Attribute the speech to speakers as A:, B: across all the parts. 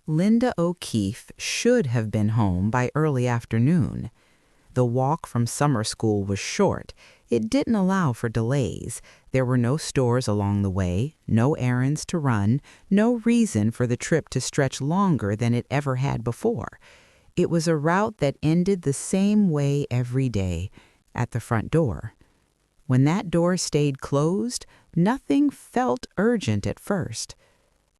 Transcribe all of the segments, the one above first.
A: Linda O'Keefe should have been home by early afternoon. The walk from summer school was short. It didn't allow for delays. There were no stores along the way, no errands to run, no reason for the trip to stretch longer than it ever had before. It was a route that ended the same way every day, at the front door. When that door stayed closed, nothing felt urgent at first.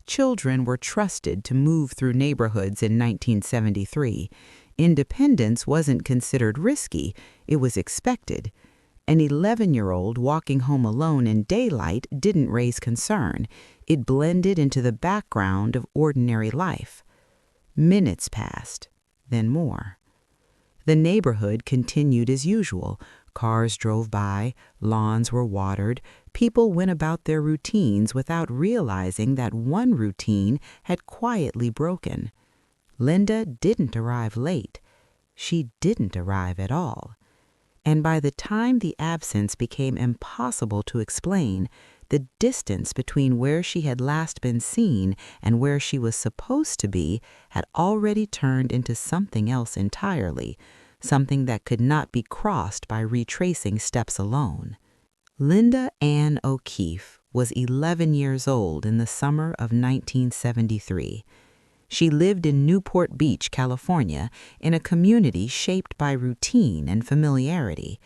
A: Children were trusted to move through neighborhoods in 1973. Independence wasn't considered risky, it was expected. An 11-year-old walking home alone in daylight didn't raise concern. It blended into the background of ordinary life. Minutes passed, then more. The neighborhood continued as usual. Cars drove by, lawns were watered, people went about their routines without realizing that one routine had quietly broken. Linda didn't arrive late. She didn't arrive at all. And by the time the absence became impossible to explain, the distance between where she had last been seen and where she was supposed to be had already turned into something else entirely, something that could not be crossed by retracing steps alone. Linda Ann O'Keefe was 11 years old in the summer of 1973. She lived in Newport Beach, California, in a community shaped by routine and familiarity.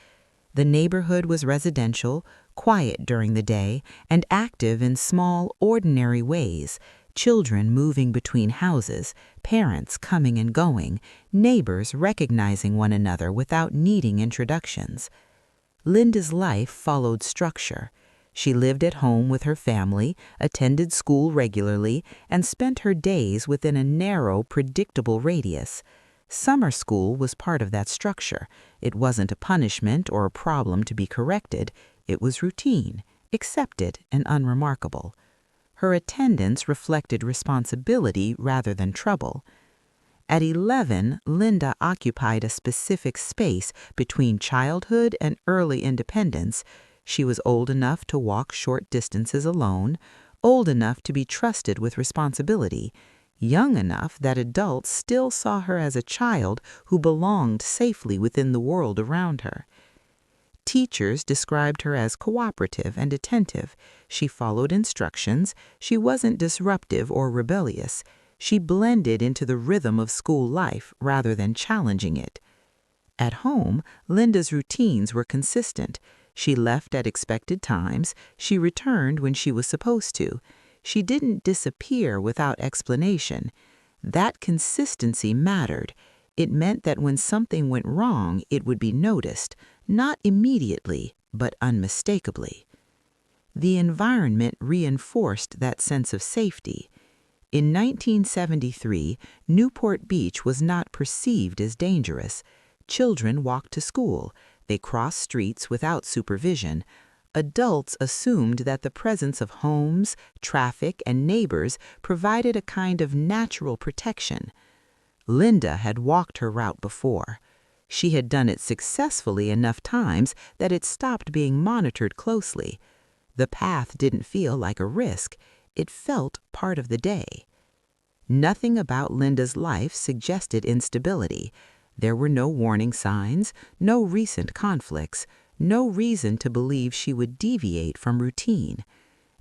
A: The neighborhood was residential, quiet during the day, and active in small, ordinary ways. Children moving between houses, parents coming and going, neighbors recognizing one another without needing introductions. Linda's life followed structure. She lived at home with her family, attended school regularly, and spent her days within a narrow, predictable radius. Summer school was part of that structure. It wasn't a punishment or a problem to be corrected. It was routine, accepted, and unremarkable. Her attendance reflected responsibility rather than trouble. At 11, Linda occupied a specific space between childhood and early independence. She was old enough to walk short distances alone, old enough to be trusted with responsibility, young enough that adults still saw her as a child who belonged safely within the world around her. Teachers described her as cooperative and attentive. She followed instructions. She wasn't disruptive or rebellious. She blended into the rhythm of school life rather than challenging it. At home, Linda's routines were consistent. She left at expected times. She returned when she was supposed to. She didn't disappear without explanation. That consistency mattered. It meant that when something went wrong, it would be noticed, not immediately, but unmistakably. The environment reinforced that sense of safety. In 1973, Newport Beach was not perceived as dangerous. Children walked to school. They crossed streets without supervision. Adults assumed that the presence of homes, traffic, and neighbors provided a kind of natural protection. Linda had walked her route before. She had done it successfully enough times that it stopped being monitored closely. The path didn't feel like a risk. It felt part of the day. Nothing about Linda's life suggested instability. There were no warning signs, no recent conflicts, no reason to believe she would deviate from routine.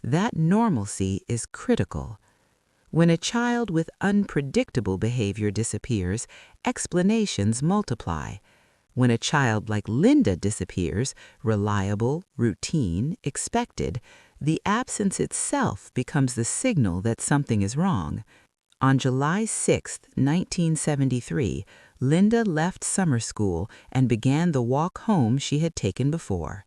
A: That normalcy is critical. When a child with unpredictable behavior disappears, explanations multiply. When a child like Linda disappears, reliable, routine, expected, the absence itself becomes the signal that something is wrong. On July 6, 1973, Linda left summer school and began the walk home she had taken before.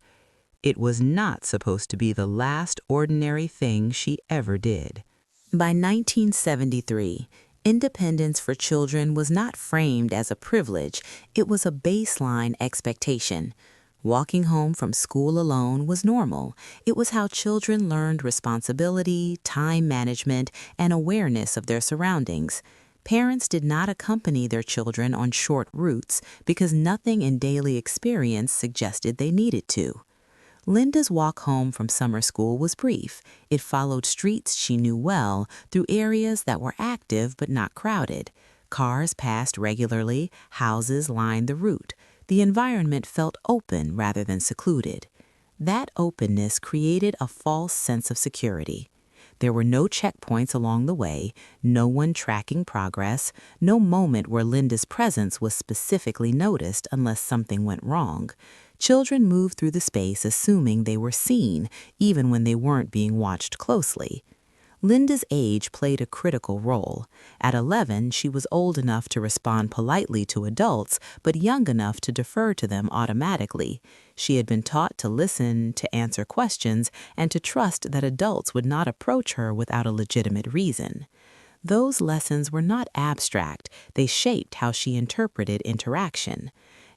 A: It was not supposed to be the last ordinary thing she ever did. By 1973, independence for children was not framed as a privilege, it was a baseline expectation. Walking home from school alone was normal. It was how children learned responsibility, time management, and awareness of their surroundings. Parents did not accompany their children on short routes because nothing in daily experience suggested they needed to. Linda's walk home from summer school was brief. It followed streets she knew well, through areas that were active but not crowded. Cars passed regularly, houses lined the route. The environment felt open rather than secluded. That openness created a false sense of security. There were no checkpoints along the way, no one tracking progress, no moment where Linda's presence was specifically noticed unless something went wrong. Children moved through the space assuming they were seen, even when they weren't being watched closely. Linda's age played a critical role. At 11, she was old enough to respond politely to adults, but young enough to defer to them automatically. She had been taught to listen, to answer questions, and to trust that adults would not approach her without a legitimate reason. Those lessons were not abstract, they shaped how she interpreted interaction.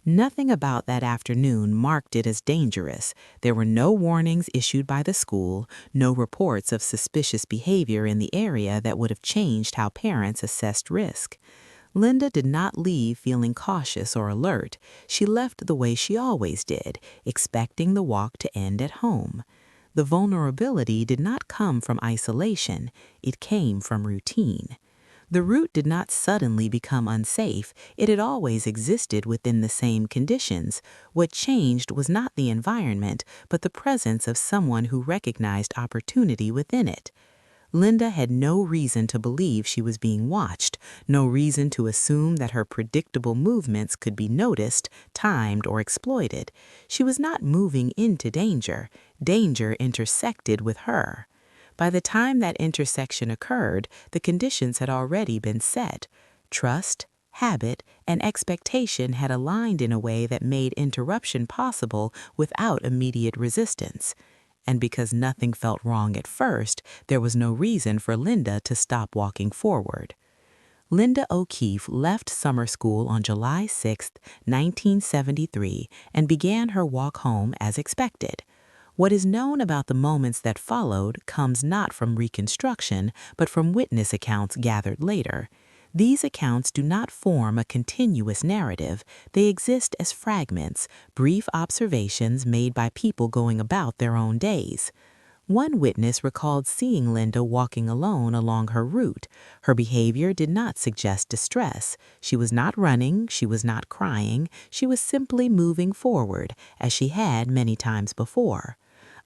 A: Nothing about that afternoon marked it as dangerous. There were no warnings issued by the school, no reports of suspicious behavior in the area that would have changed how parents assessed risk. Linda did not leave feeling cautious or alert. She left the way she always did, expecting the walk to end at home. The vulnerability did not come from isolation, it came from routine. The route did not suddenly become unsafe, it had always existed within the same conditions. What changed was not the environment, but the presence of someone who recognized opportunity within it. Linda had no reason to believe she was being watched, no reason to assume that her predictable movements could be noticed, timed, or exploited. She was not moving into danger. Danger intersected with her. By the time that intersection occurred, the conditions had already been set. Trust, habit, and expectation had aligned in a way that made interruption possible without immediate resistance. And because nothing felt wrong at first, there was no reason for Linda to stop walking forward. Linda O'Keefe left summer school on July 6, 1973, and began her walk home as expected. What is known about the moments that followed comes not from reconstruction, but from witness accounts gathered later. These accounts do not form a continuous narrative. They exist as fragments, brief observations made by people going about their own days. One witness recalled seeing Linda walking alone along her route. Her behavior did not suggest distress. She was not running, she was not crying, she was simply moving forward, as she had many times before.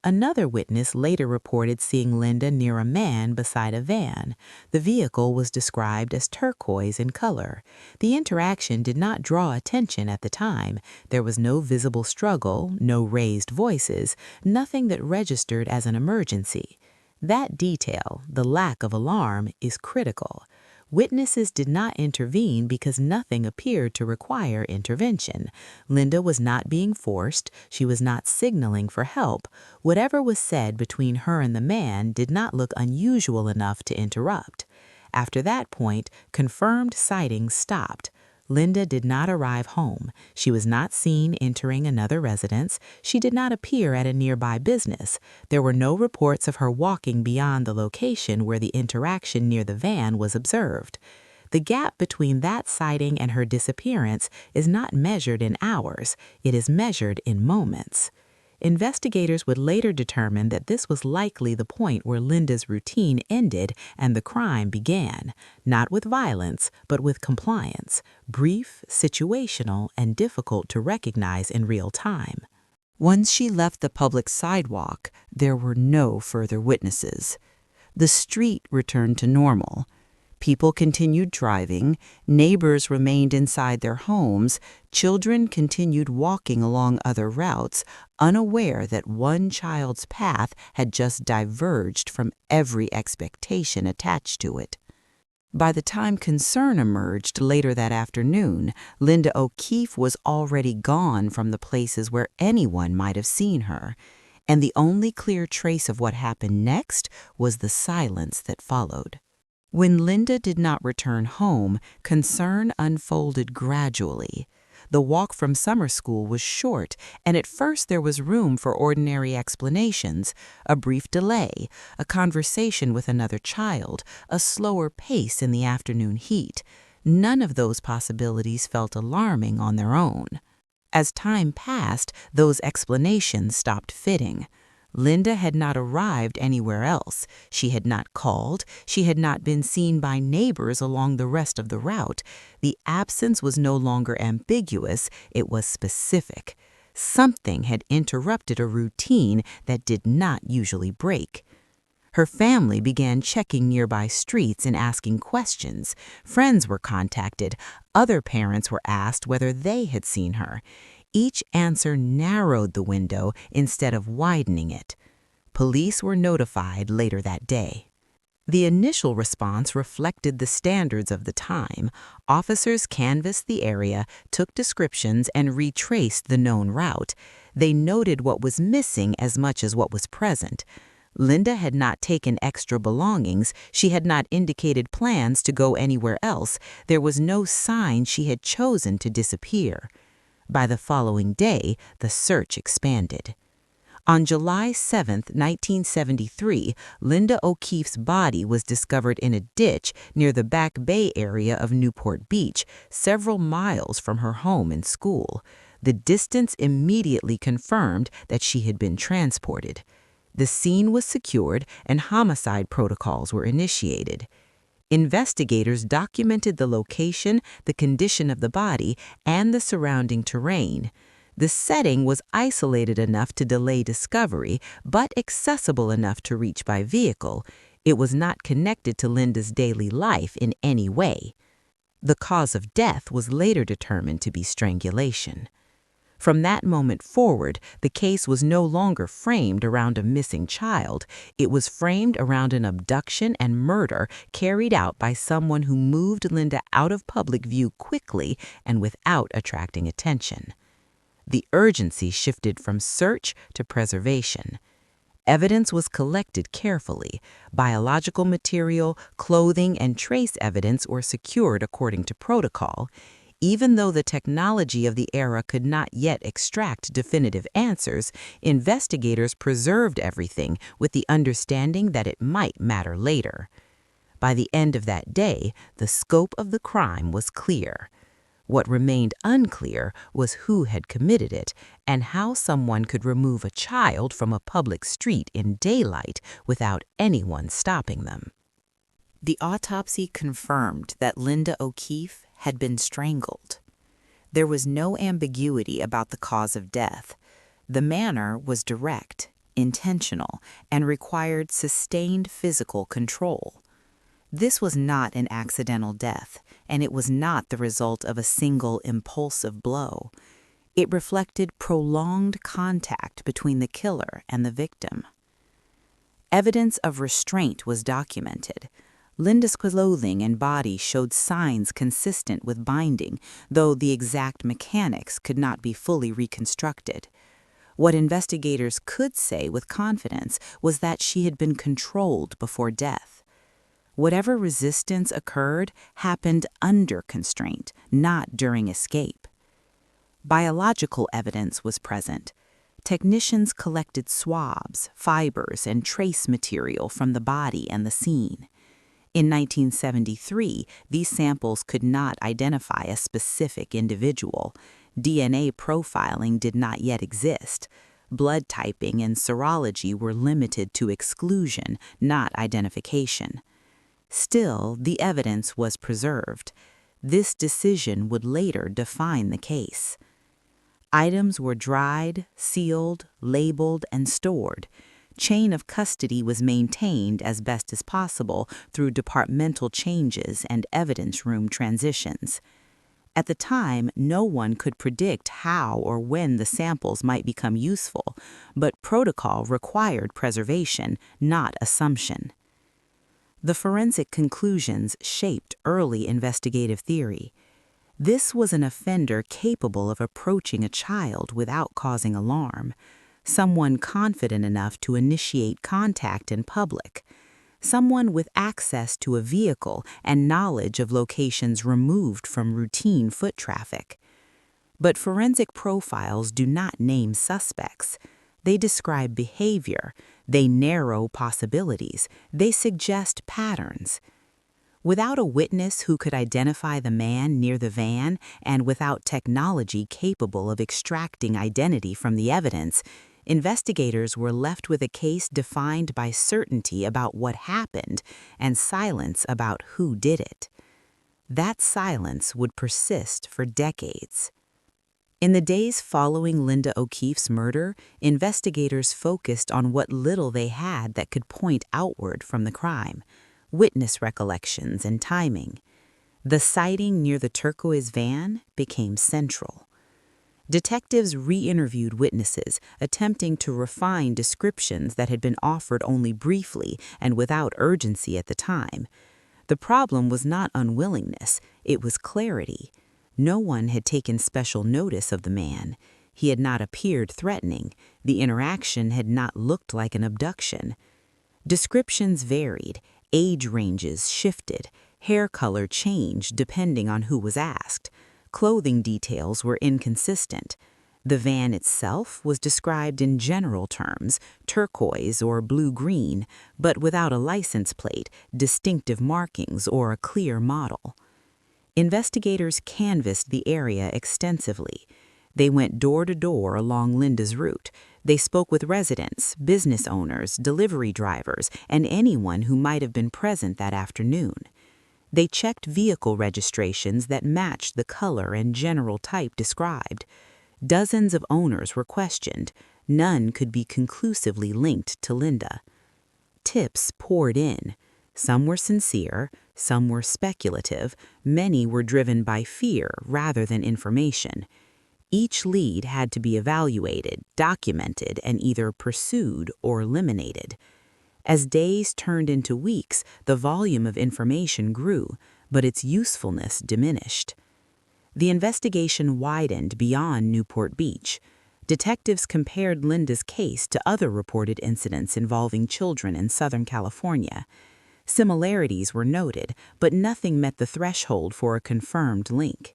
A: Another witness later reported seeing Linda near a man beside a van. The vehicle was described as turquoise in color. The interaction did not draw attention at the time. There was no visible struggle, no raised voices, nothing that registered as an emergency. That detail, the lack of alarm, is critical. Witnesses did not intervene because nothing appeared to require intervention. Linda was not being forced. She was not signaling for help. Whatever was said between her and the man did not look unusual enough to interrupt. After that point, confirmed sightings stopped. Linda did not arrive home. She was not seen entering another residence. She did not appear at a nearby business. There were no reports of her walking beyond the location where the interaction near the van was observed. The gap between that sighting and her disappearance is not measured in hours. It is measured in moments. Investigators would later determine that this was likely the point where Linda's routine ended and the crime began, not with violence, but with compliance, brief, situational, and difficult to recognize in real time. Once she left the public sidewalk, there were no further witnesses. The street returned to normal. People continued driving, neighbors remained inside their homes, children continued walking along other routes, unaware that one child's path had just diverged from every expectation attached to it. By the time concern emerged later that afternoon, Linda O'Keefe was already gone from the places where anyone might have seen her, and the only clear trace of what happened next was the silence that followed. When Linda did not return home, concern unfolded gradually. The walk from summer school was short, and at first there was room for ordinary explanations, a brief delay, a conversation with another child, a slower pace in the afternoon heat. None of those possibilities felt alarming on their own. As time passed, those explanations stopped fitting. Linda had not arrived anywhere else. She had not called. She had not been seen by neighbors along the rest of the route. The absence was no longer ambiguous, it was specific. Something had interrupted a routine that did not usually break. Her family began checking nearby streets and asking questions. Friends were contacted. Other parents were asked whether they had seen her. Each answer narrowed the window instead of widening it. Police were notified later that day. The initial response reflected the standards of the time. Officers canvassed the area, took descriptions, and retraced the known route. They noted what was missing as much as what was present. Linda had not taken extra belongings. She had not indicated plans to go anywhere else. There was no sign she had chosen to disappear. By the following day, the search expanded. On July 7, 1973, Linda O'Keefe's body was discovered in a ditch near the Back Bay area of Newport Beach, several miles from her home and school. The distance immediately confirmed that she had been transported. The scene was secured and homicide protocols were initiated. Investigators documented the location, the condition of the body, and the surrounding terrain. The setting was isolated enough to delay discovery, but accessible enough to reach by vehicle. It was not connected to Linda's daily life in any way. The cause of death was later determined to be strangulation. From that moment forward, the case was no longer framed around a missing child. It was framed around an abduction and murder carried out by someone who moved Linda out of public view quickly and without attracting attention. The urgency shifted from search to preservation. Evidence was collected carefully. Biological material, clothing, and trace evidence were secured according to protocol. Even though the technology of the era could not yet extract definitive answers, investigators preserved everything with the understanding that it might matter later. By the end of that day, the scope of the crime was clear. What remained unclear was who had committed it and how someone could remove a child from a public street in daylight without anyone stopping them. The autopsy confirmed that Linda O'Keefe had been strangled. There was no ambiguity about the cause of death. The manner was direct, intentional, and required sustained physical control. This was not an accidental death, and it was not the result of a single impulsive blow. It reflected prolonged contact between the killer and the victim. Evidence of restraint was documented. Linda's clothing and body showed signs consistent with binding, though the exact mechanics could not be fully reconstructed. What investigators could say with confidence was that she had been controlled before death. Whatever resistance occurred happened under constraint, not during escape. Biological evidence was present. Technicians collected swabs, fibers, and trace material from the body and the scene. In 1973, these samples could not identify a specific individual. DNA profiling did not yet exist. Blood typing and serology were limited to exclusion, not identification. Still, the evidence was preserved. This decision would later define the case. Items were dried, sealed, labeled, and stored. Chain of custody was maintained as best as possible through departmental changes and evidence room transitions. At the time, no one could predict how or when the samples might become useful, but protocol required preservation, not assumption. The forensic conclusions shaped early investigative theory. This was an offender capable of approaching a child without causing alarm. Someone confident enough to initiate contact in public, someone with access to a vehicle and knowledge of locations removed from routine foot traffic. But forensic profiles do not name suspects. They describe behavior, they narrow possibilities, they suggest patterns. Without a witness who could identify the man near the van and without technology capable of extracting identity from the evidence, investigators were left with a case defined by certainty about what happened and silence about who did it. That silence would persist for decades. In the days following Linda O'Keefe's murder, investigators focused on what little they had that could point outward from the crime: witness recollections and timing. The sighting near the turquoise van became central. Detectives re-interviewed witnesses, attempting to refine descriptions that had been offered only briefly and without urgency at the time. The problem was not unwillingness, it was clarity. No one had taken special notice of the man. He had not appeared threatening. The interaction had not looked like an abduction. Descriptions varied, age ranges shifted, hair color changed depending on who was asked. Clothing details were inconsistent. The van itself was described in general terms, turquoise or blue-green, but without a license plate, distinctive markings, or a clear model. Investigators canvassed the area extensively. They went door to door along Linda's route. They spoke with residents, business owners, delivery drivers, and anyone who might have been present that afternoon. They checked vehicle registrations that matched the color and general type described. Dozens of owners were questioned. None could be conclusively linked to Linda. Tips poured in. Some were sincere, some were speculative, many were driven by fear rather than information. Each lead had to be evaluated, documented, and either pursued or eliminated. As days turned into weeks, the volume of information grew, but its usefulness diminished. The investigation widened beyond Newport Beach. Detectives compared Linda's case to other reported incidents involving children in Southern California. Similarities were noted, but nothing met the threshold for a confirmed link.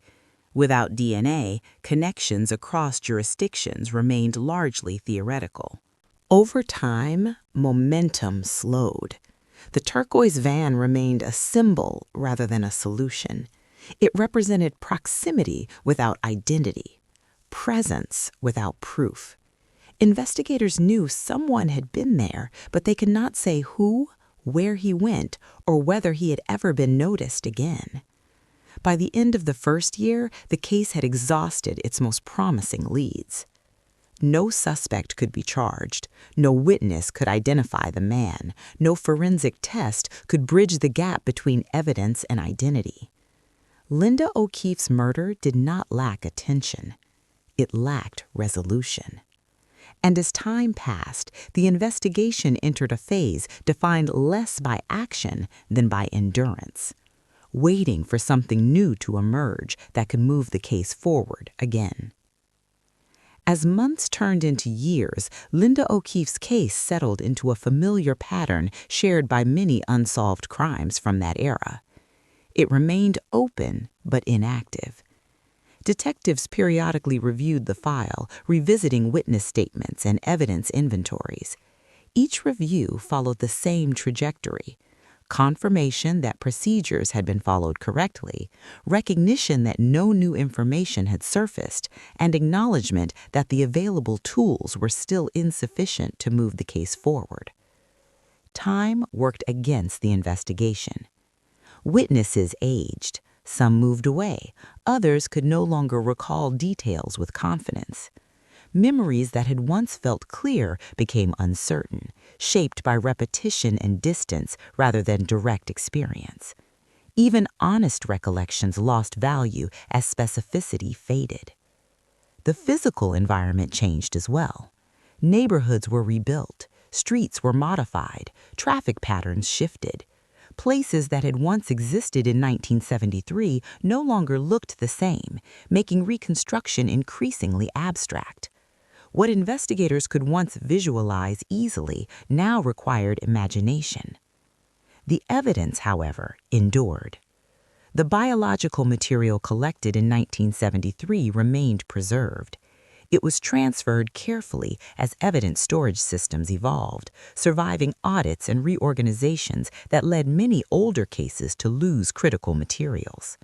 A: Without DNA, connections across jurisdictions remained largely theoretical. Over time, momentum slowed. The turquoise van remained a symbol rather than a solution. It represented proximity without identity, presence without proof. Investigators knew someone had been there, but they could not say who, where he went, or whether he had ever been noticed again. By the end of the first year, the case had exhausted its most promising leads. No suspect could be charged. No witness could identify the man. No forensic test could bridge the gap between evidence and identity. Linda O'Keefe's murder did not lack attention. It lacked resolution. And as time passed, the investigation entered a phase defined less by action than by endurance, waiting for something new to emerge that could move the case forward again. As months turned into years, Linda O'Keefe's case settled into a familiar pattern shared by many unsolved crimes from that era. It remained open but inactive. Detectives periodically reviewed the file, revisiting witness statements and evidence inventories. Each review followed the same trajectory: confirmation that procedures had been followed correctly, recognition that no new information had surfaced, and acknowledgement that the available tools were still insufficient to move the case forward. Time worked against the investigation. Witnesses aged. Some moved away. Others could no longer recall details with confidence. Memories that had once felt clear became uncertain, shaped by repetition and distance rather than direct experience. Even honest recollections lost value as specificity faded. The physical environment changed as well. Neighborhoods were rebuilt, streets were modified, traffic patterns shifted. Places that had once existed in 1973 no longer looked the same, making reconstruction increasingly abstract. What investigators could once visualize easily now required imagination. The evidence, however, endured. The biological material collected in 1973 remained preserved. It was transferred carefully as evidence storage systems evolved, surviving audits and reorganizations that led many older cases to lose critical materials.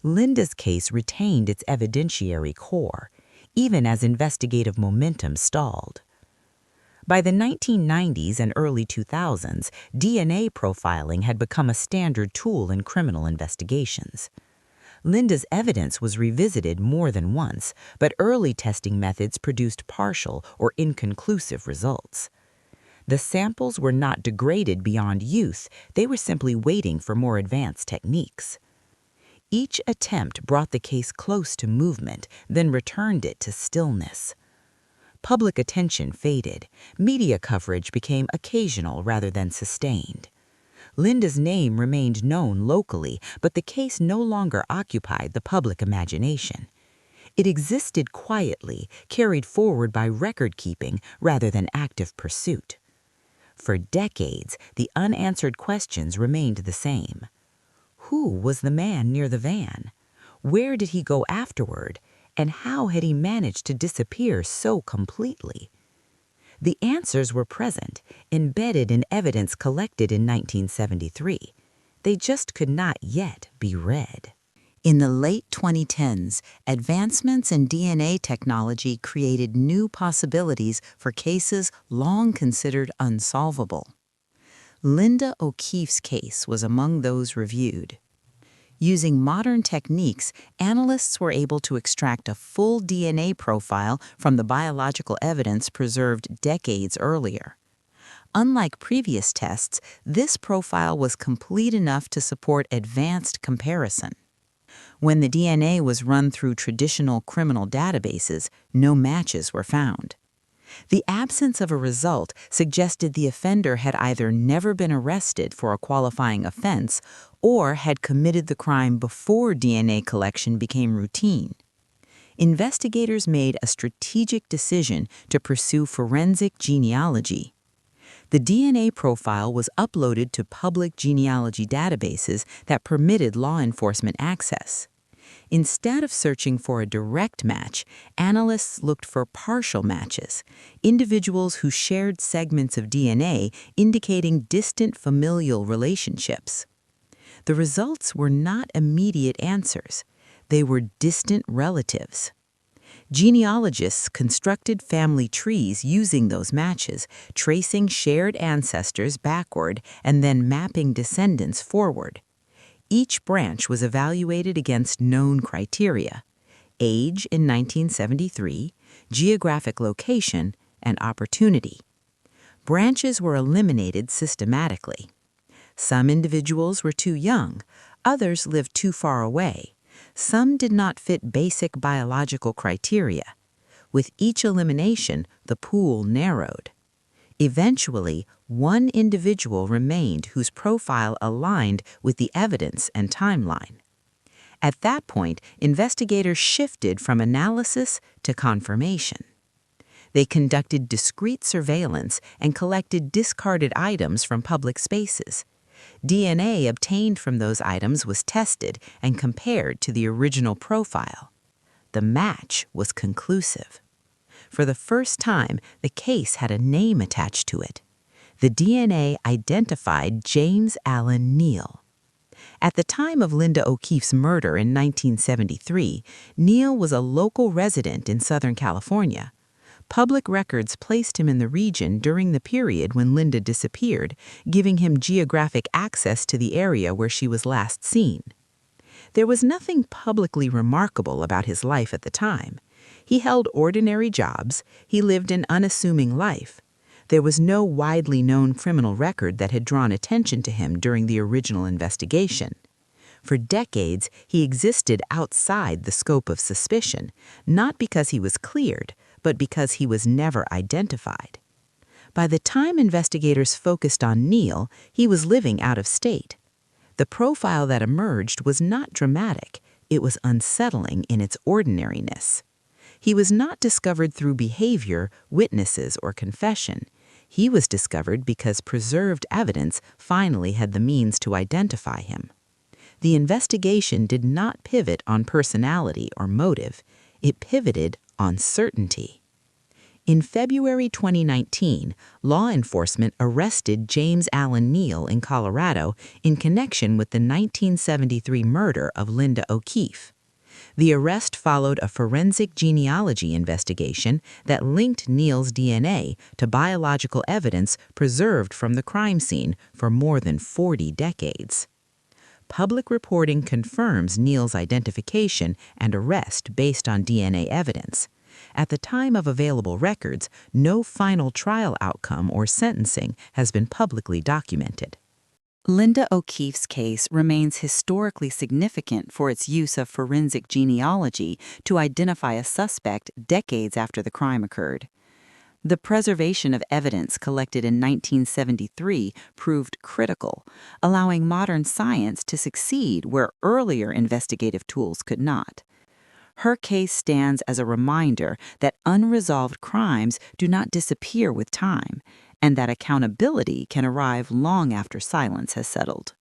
A: Linda's case retained its evidentiary core, even as investigative momentum stalled. By the 1990s and early 2000s, DNA profiling had become a standard tool in criminal investigations. Linda's evidence was revisited more than once, but early testing methods produced partial or inconclusive results. The samples were not degraded beyond use, they were simply waiting for more advanced techniques. Each attempt brought the case close to movement, then returned it to stillness. Public attention faded. Media coverage became occasional rather than sustained. Linda's name remained known locally, but the case no longer occupied the public imagination. It existed quietly, carried forward by record-keeping rather than active pursuit. For decades, the unanswered questions remained the same. Who was the man near the van? Where did he go afterward? And how had he managed to disappear so completely? The answers were present, embedded in evidence collected in 1973. They just could not yet be read. In the late 2010s, advancements in DNA technology created new possibilities for cases long considered unsolvable. Linda O'Keefe's case was among those reviewed. Using modern techniques, analysts were able to extract a full DNA profile from the biological evidence preserved decades earlier. Unlike previous tests, this profile was complete enough to support advanced comparison. When the DNA was run through traditional criminal databases, no matches were found. The absence of a result suggested the offender had either never been arrested for a qualifying offense or had committed the crime before DNA collection became routine. Investigators made a strategic decision to pursue forensic genealogy. The DNA profile was uploaded to public genealogy databases that permitted law enforcement access. Instead of searching for a direct match, analysts looked for partial matches, individuals who shared segments of DNA indicating distant familial relationships. The results were not immediate answers. They were distant relatives. Genealogists constructed family trees using those matches, tracing shared ancestors backward and then mapping descendants forward. Each branch was evaluated against known criteria: age in 1973, geographic location, and opportunity. Branches were eliminated systematically. Some individuals were too young, others lived too far away. Some did not fit basic biological criteria. With each elimination, the pool narrowed. Eventually, one individual remained whose profile aligned with the evidence and timeline. At that point, investigators shifted from analysis to confirmation. They conducted discrete surveillance and collected discarded items from public spaces. DNA obtained from those items was tested and compared to the original profile. The match was conclusive. For the first time, the case had a name attached to it. The DNA identified James Alan Neal. At the time of Linda O'Keefe's murder in 1973, Neal was a local resident in Southern California. Public records placed him in the region during the period when Linda disappeared, giving him geographic access to the area where she was last seen. There was nothing publicly remarkable about his life at the time. He held ordinary jobs, he lived an unassuming life. There was no widely known criminal record that had drawn attention to him during the original investigation. For decades, he existed outside the scope of suspicion, not because he was cleared, but because he was never identified. By the time investigators focused on Neal, he was living out of state. The profile that emerged was not dramatic, it was unsettling in its ordinariness. He was not discovered through behavior, witnesses, or confession. He was discovered because preserved evidence finally had the means to identify him. The investigation did not pivot on personality or motive. It pivoted on certainty. In February 2019, law enforcement arrested James Alan Neal in Colorado in connection with the 1973 murder of Linda O'Keefe. The arrest followed a forensic genealogy investigation that linked Neal's DNA to biological evidence preserved from the crime scene for more than 40 decades. Public reporting confirms Neal's identification and arrest based on DNA evidence. At the time of available records, no final trial outcome or sentencing has been publicly documented.
B: Linda O'Keefe's case remains historically significant for its use of forensic genealogy to identify a suspect decades after the crime occurred. The preservation of evidence collected in 1973 proved critical, allowing modern science to succeed where earlier investigative tools could not. Her case stands as a reminder that unresolved crimes do not disappear with time, and that accountability can arrive long after silence has settled.